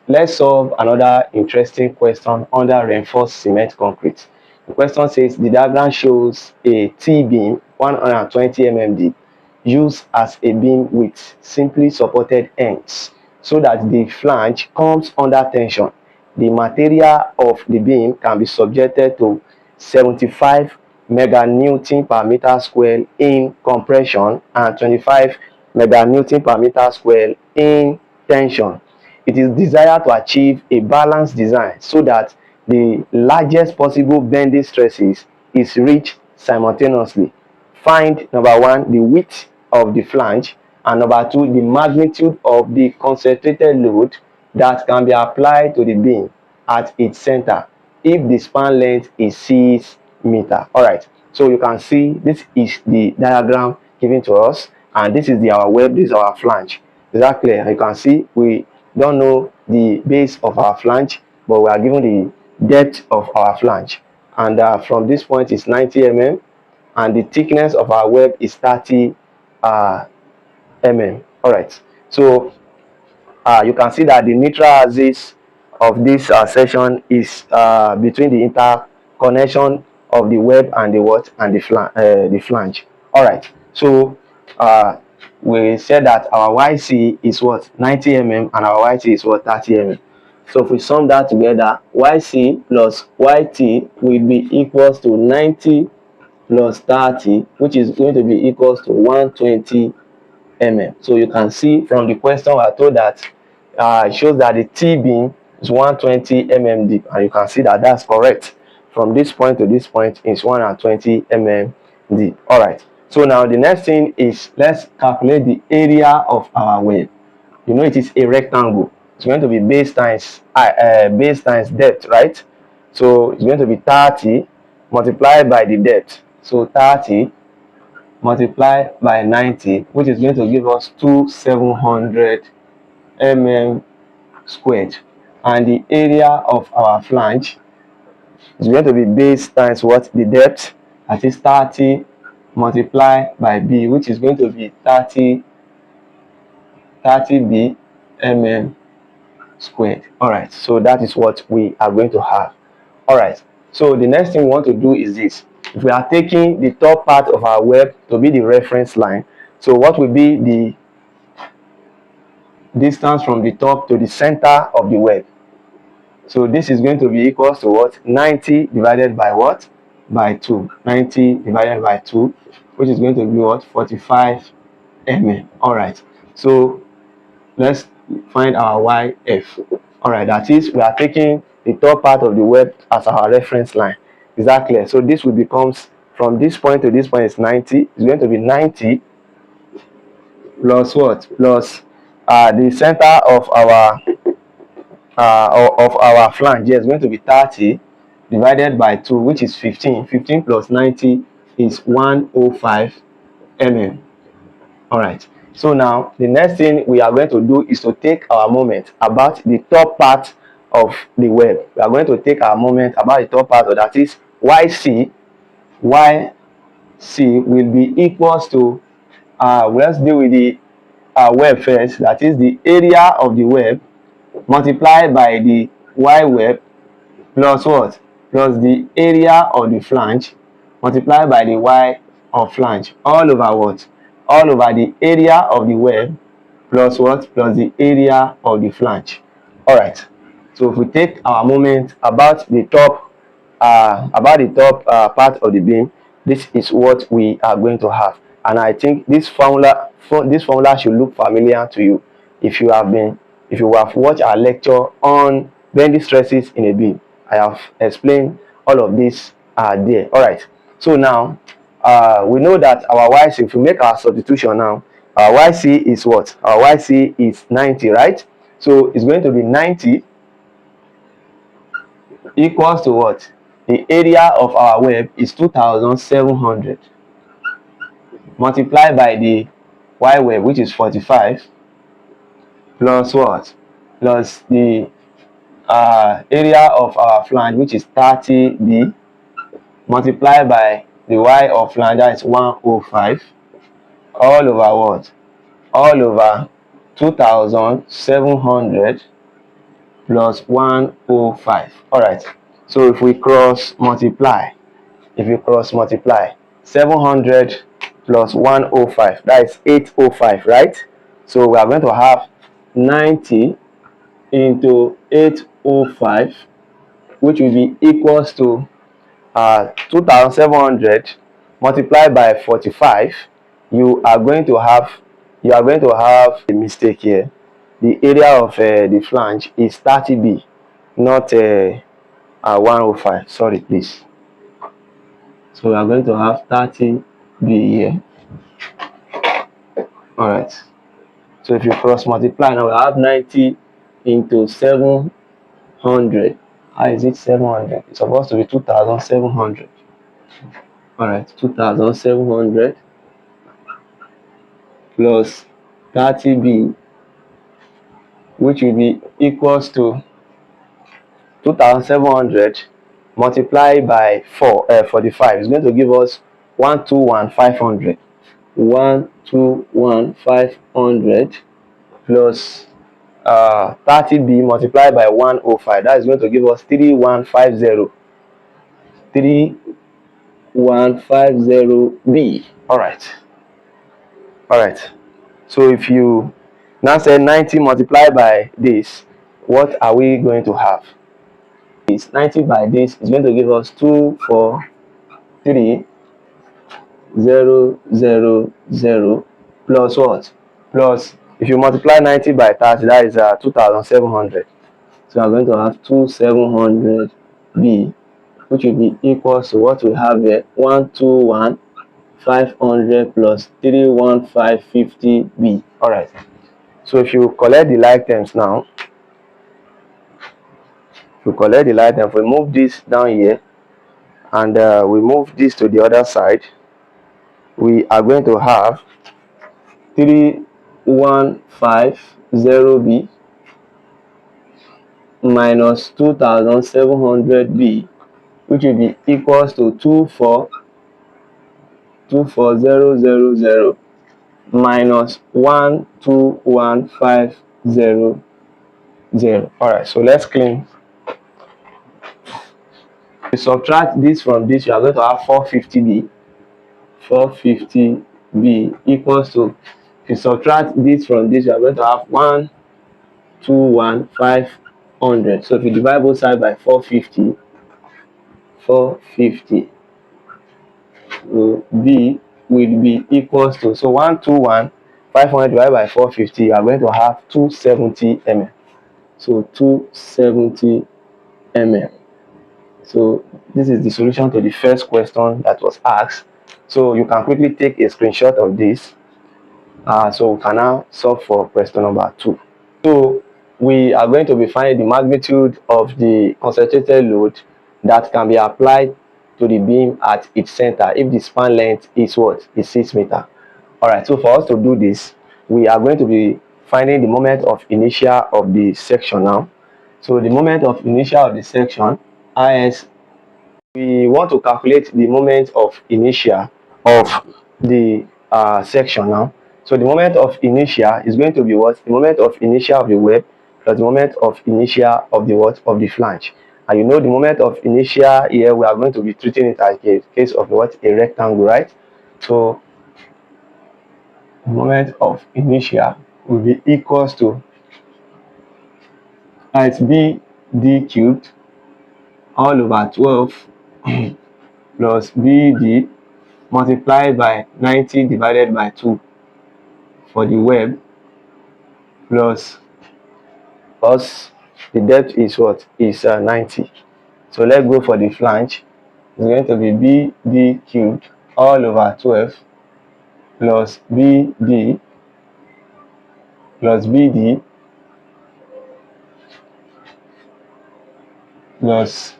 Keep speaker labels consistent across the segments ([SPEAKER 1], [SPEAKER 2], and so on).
[SPEAKER 1] Let's solve another interesting question under reinforced cement concrete. The question says the diagram shows a T-beam 120 mm deep used as a beam with simply supported ends so that the flange comes under tension. The material of the beam can be subjected to 75 meganewton per meter square in compression and 25 meganewton per meter square in tension. It is desired to achieve a balanced design so that the largest possible bending stresses is reached simultaneously. Find number one, the width of the flange, and number two, the magnitude of the concentrated load that can be applied to the beam at its center if the span length is 6 meters. All right, so you can see this is the diagram given to us, and this is our web, this is our flange. Is that clear? You can see we don't know the base of our flange, but we are given the depth of our flange, and from this point is 90 mm, and the thickness of our web is 30 mm. All right, so you can see that the neutral axis of this section is between the interconnection of the web and the what and the flange. All right, so we said that our YC is what 90 mm and our YT is what 30 mm. So if we sum that together, YC plus YT will be equals to 90 plus 30, which is going to be equals to 120 mm. So you can see from the question we are told that it shows that the T-beam is 120 mm deep, and you can see that that's correct. From this point to this point is 120 mm deep. All right, so now the next thing is let's calculate the area of our web. You know it is a rectangle. It's going to be base times depth, right? So it's going to be 30 multiplied by the depth. So 30 multiplied by 90, which is going to give us 2700 mm squared, and the area of our flange is going to be base times what the depth, that is 30 multiplied by b, which is going to be 30 b mm squared. All right, so that is what we are going to have. All right, so the next thing we want to do is this. If we are taking the top part of our web to be the reference line, so what will be the distance from the top to the center of the web? So this is going to be equals to what? 90 divided by what? By 2. 90 divided by 2, which is going to be what? 45 mm. All right, so let's find our YF. All right, that is we are taking the top part of the web as our reference line. Is that clear? So this will becomes from this point to this point is 90. It's going to be 90 plus what? Plus the center of our flange here is going to be 30 divided by 2, which is 15. 15 plus 90 is 105 mm. All right, so now the next thing we are going to do is to take our moment about the top part of the web. We are going to take our moment about the top part of that is YC. YC will be equals to let's deal with the web first, that is the area of the web multiplied by the Y web plus what? Plus the area of the flange multiplied by the Y of flange, all over what? All over the area of the web plus what? Plus the area of the flange. All right, so if we take our moment about the top part of the beam, this is what we are going to have. And I think this formula should look familiar to you if you have watched our lecture on bending stresses in a beam. I have explained all of this there. All right, so now we know that our YC, if we make our substitution now, our YC is what? Our YC is 90, right? So it's going to be 90 equals to what? The area of our web is 2700 multiplied by the Y web, which is 45, plus what? Plus the area of our flange, which is 30b, multiplied by the Y of flange, that is 105, all over what? All over 2700 plus 105. All right, so if we cross multiply, 700 plus 105, that is 805, right? So we are going to have 90 into 805, which will be equals to 2700 multiplied by 45. You are going to have a mistake here. The area of the flange is 30b, not 105. Sorry, please. So we are going to have 30b here. All right. So if you cross multiply, now we have 90 into 700. How is it 700? It's supposed to be 2700. All right, 2700 plus 30b, which will be equals to 2700 multiplied by 45. It's going to give us 121,500. 121,500 plus 30b multiplied by 105. That is going to give us 3150. 3150b. All right. So if you now say 90 multiplied by this, what are we going to have? Is 90 by this is going to give us 243,000 plus what? Plus, if you multiply 90 by 30, that is 2700. So we are going to have 2700b, which will be equals to what we have here, 121,500 plus 31550b. All right. So if you collect the like terms now, we move this down here, and we move this to the other side. We are going to have 3150b minus 2700b, which will be equals to 24000 minus 121,500. All right, so let's clean. We subtract this from this, you are going to have 450b. 450b equals to, if you subtract this from this, you are going to have 121,500. So if you divide both sides by 450, b will be equals to, so 121,500 divided by 450, you are going to have 270 mm. So 270 mm. So this is the solution to the first question that was asked. So you can quickly take a screenshot of this. So we can now solve for question number 2. So we are going to be finding the magnitude of the concentrated load that can be applied to the beam at its center if the span length is what? Is 6 meters. All right, so for us to do this, we are going to be finding the moment of inertia of the section now. So the moment of inertia of the section, is, we want to calculate the moment of inertia of the section now. So the moment of inertia is going to be what? The moment of inertia of the web plus the moment of inertia of the what? Of the flange. And you know the moment of inertia here, we are going to be treating it as a case of what? A rectangle, right? So the moment of inertia will be equals to, it's bd cubed all over 12 plus bd multiplied by 90 divided by 2 for the web, plus the depth is what? Is 90. So let's go for the flange. It's going to be bd cubed all over 12 plus bd plus bd plus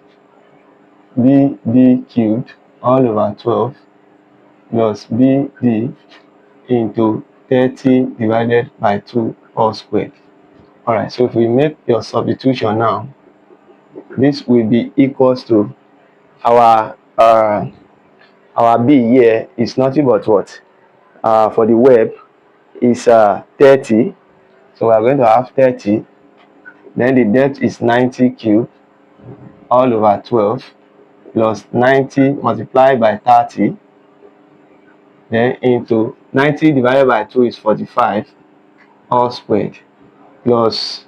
[SPEAKER 1] bd cubed all over 12 plus bd into 30 divided by 2 all squared. All right, so if we make your substitution now, this will be equals to our b here is nothing but what? For the web is 30. So we are going to have 30 then the depth is 90 cube all over 12 plus 90 multiplied by 30, then into 90 divided by 2 is 45 all squared, plus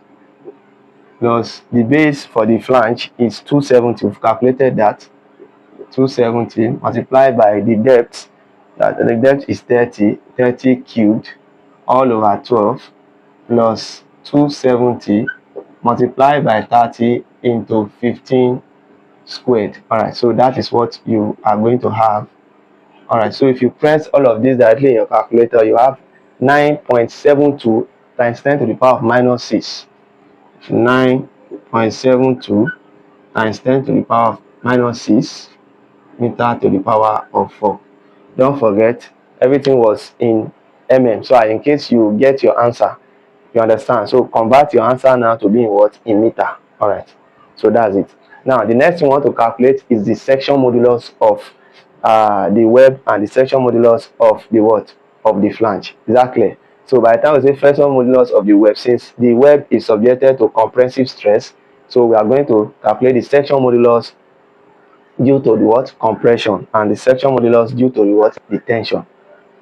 [SPEAKER 1] the base for the flange is 270. We've calculated that. 270 multiplied by the depth, that the depth is 30 cubed all over 12 plus 270 multiplied by 30 into 15 squared. All right, so that is what you are going to have. All right, so if you press all of this directly in your calculator, you have 9.72 times 10 to the power of minus 6. 9.72 times 10 to the power of minus 6 meter to the power of 4. Don't forget, everything was in mm, so in case you get your answer, you understand, so convert your answer now to be in what? In meter. All right, so that's it. Now the next thing we want to calculate is the section modulus of the web and the section modulus of the what? Of the flange. Is that clear? So by the time we say section modulus of the web, since the web is subjected to compressive stress, so we are going to calculate the section modulus due to the what? Compression, and the section modulus due to the what? The tension.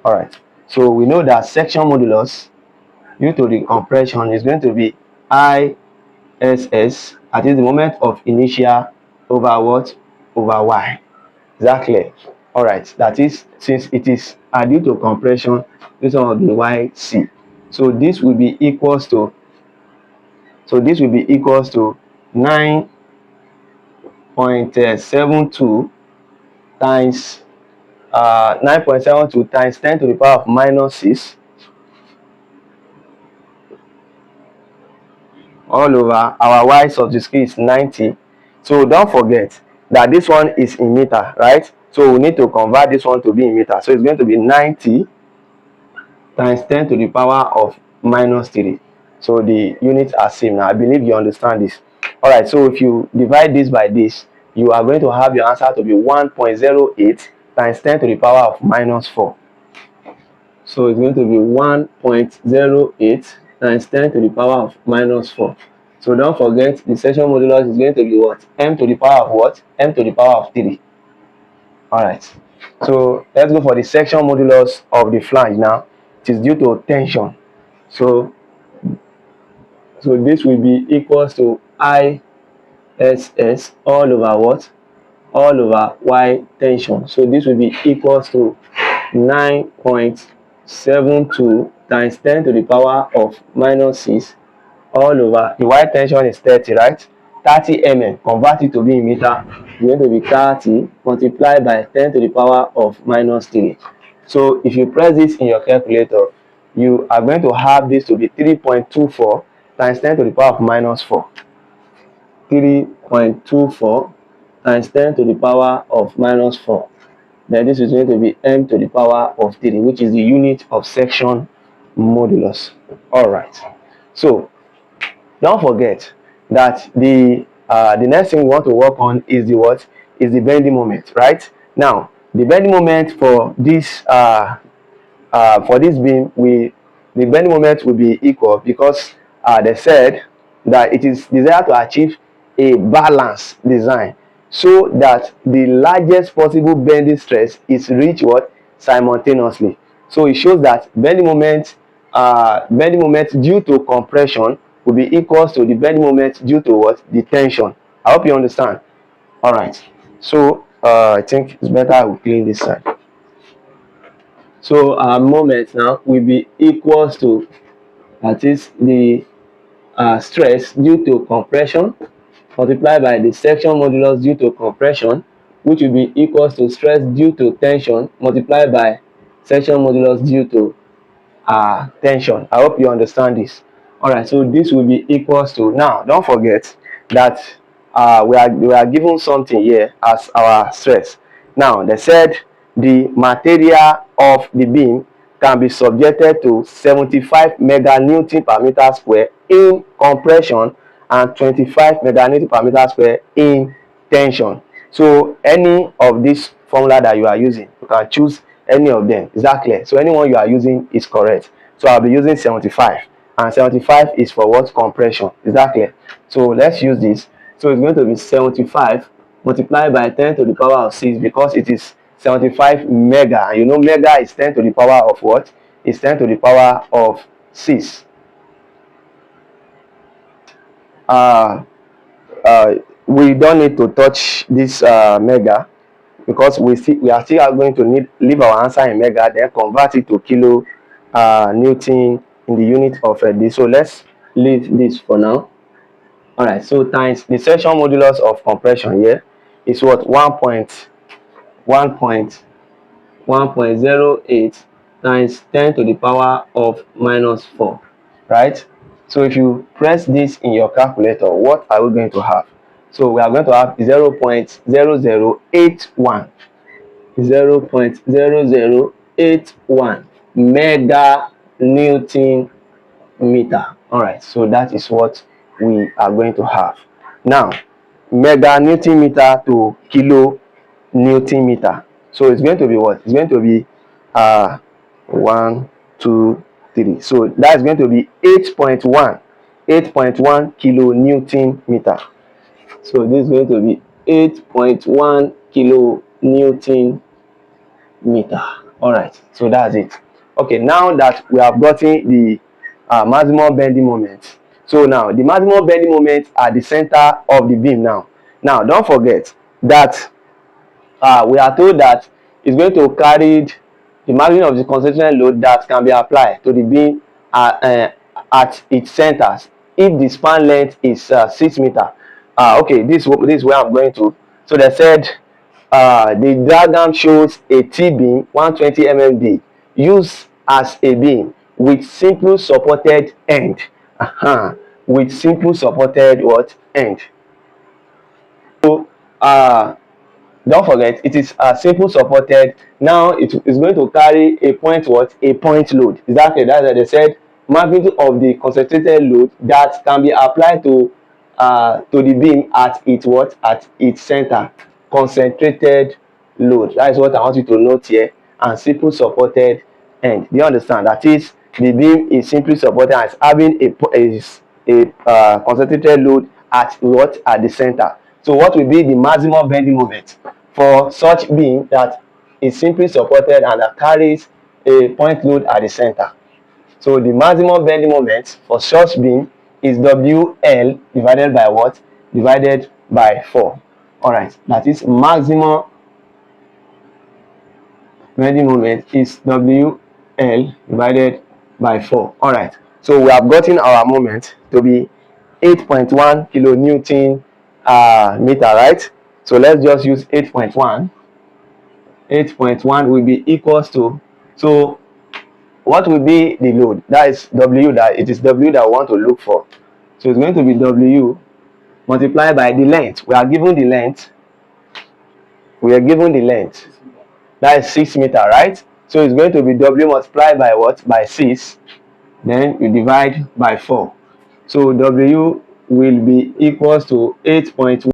[SPEAKER 1] All right, so we know that section modulus due to the compression is going to be ISS, at the moment of inertia, over what? Over y. Is that clear? All right, that is, since it is due to compression, this one will be YC. So this will be equals to 9.72 times 9.72 times 10 to the power of minus 6 all over our y sub the scale is 90. So don't forget that this one is in meter, right? So we need to convert this one to be in meter. So it's going to be 90 times 10 to the power of minus 3. So the units are same. Now I believe you understand this. All right, so if you divide this by this, you are going to have your answer to be 1.08 times 10 to the power of minus 4. So it's going to be 1.08 times 10 to the power of minus 4. So don't forget, the section modulus is going to be what? M to the power of what? M to the power of 3. All right, so let's go for the section modulus of the flange now. It is due to tension. So this will be equals to ISS all over what? All over y tension. So this will be equals to 9.72 times 10 to the power of minus 6 all over, the y tension is 30, right? 30 mm, convert it to be in meter, it's going to be 30 multiplied by 10 to the power of minus 3. So if you press this in your calculator, you are going to have this to be 3.24 times 10 to the power of minus 4. 3.24 times 10 to the power of minus 4. Then this is going to be m to the power of 3, which is the unit of section modulus. All right, so don't forget that the next thing we want to work on is the what? Is the bending moment, right? Now the bending moment for this beam, the bending moment will be equal because they said that it is desired to achieve a balanced design so that the largest possible bending stress is reached what? Simultaneously. So it shows that bending moment due to compression will be equals to the bending moment due to what? The tension. I hope you understand. All right, so I think it's better I will clean this side. So our moment now will be equals to, that is the stress due to compression multiplied by the section modulus due to compression, which will be equals to stress due to tension multiplied by section modulus due to tension. I hope you understand this. All right, so this will be equals to, now don't forget that we are given something here as our stress. Now they said the material of the beam can be subjected to 75 meganewton per meter square in compression and 25 meganewton per meter square in tension. So any of this formula that you are using, you can choose any of them. Is that clear? So anyone you are using is correct. So I'll be using 75. and 75 is for what? Compression. Is that clear? So let's use this. So it's going to be 75 multiplied by 10 to the power of 6, because it is 75 mega. And you know mega is 10 to the power of what? It's 10 to the power of 6. We don't need to touch this mega, because we are still going to leave our answer in mega, then convert it to kilo Newton in the unit of this. So let's leave this for now. All right, so times the section modulus of compression here is what? 1.08 times 10 to the power of minus 4, right? So if you press this in your calculator, what are we going to have? So we are going to have 0.0081 mega Newton meter. All right, so that is what we are going to have. Now, mega Newton meter to kilo Newton meter. So it's going to be what? It's going to be 1, 2, 3. So that's going to be 8.1 kilo Newton meter. So this is going to be 8.1 kilo Newton meter. All right, so that's it. Okay, now that we have gotten the maximum bending moment, so now the maximum bending moment at the center of the beam. Now don't forget that we are told that it's going to carry the maximum of the concentration load that can be applied to the beam at its centers if the span length is 6 meters. Okay, this is where I'm going to. So they said the diagram shows a T-beam 120 mm used as a beam with simple supported end. With simple supported what? End. So don't forget, it is simple supported. Now it is going to carry a point what? A point load. Exactly, that's what they said. Magnitude of the concentrated load that can be applied to the beam at its what? At its center. Concentrated load. That is what I want you to note here. And simple supported end. Do you understand? That is, the beam is simply supported as having a concentrated load at what? At the center. So what will be the maximum bending moment for such beam that is simply supported and that carries a point load at the center? So the maximum bending moment for such beam is WL divided by what? Divided by 4. All right, that is maximum bending moment is WL divided by 4. All right, so we have gotten our moment to be 8.1 kilonewton meter, right? So let's just use 8.1. 8.1 will be equals to, so what will be the load? That is W, that it is W that we want to look for. So it's going to be W multiplied by the length. We are given the length. We are given the length. That is 6 meters, right? So it's going to be W multiplied by what? By 6. Then you divide by 4. So W will be equals to 8.1.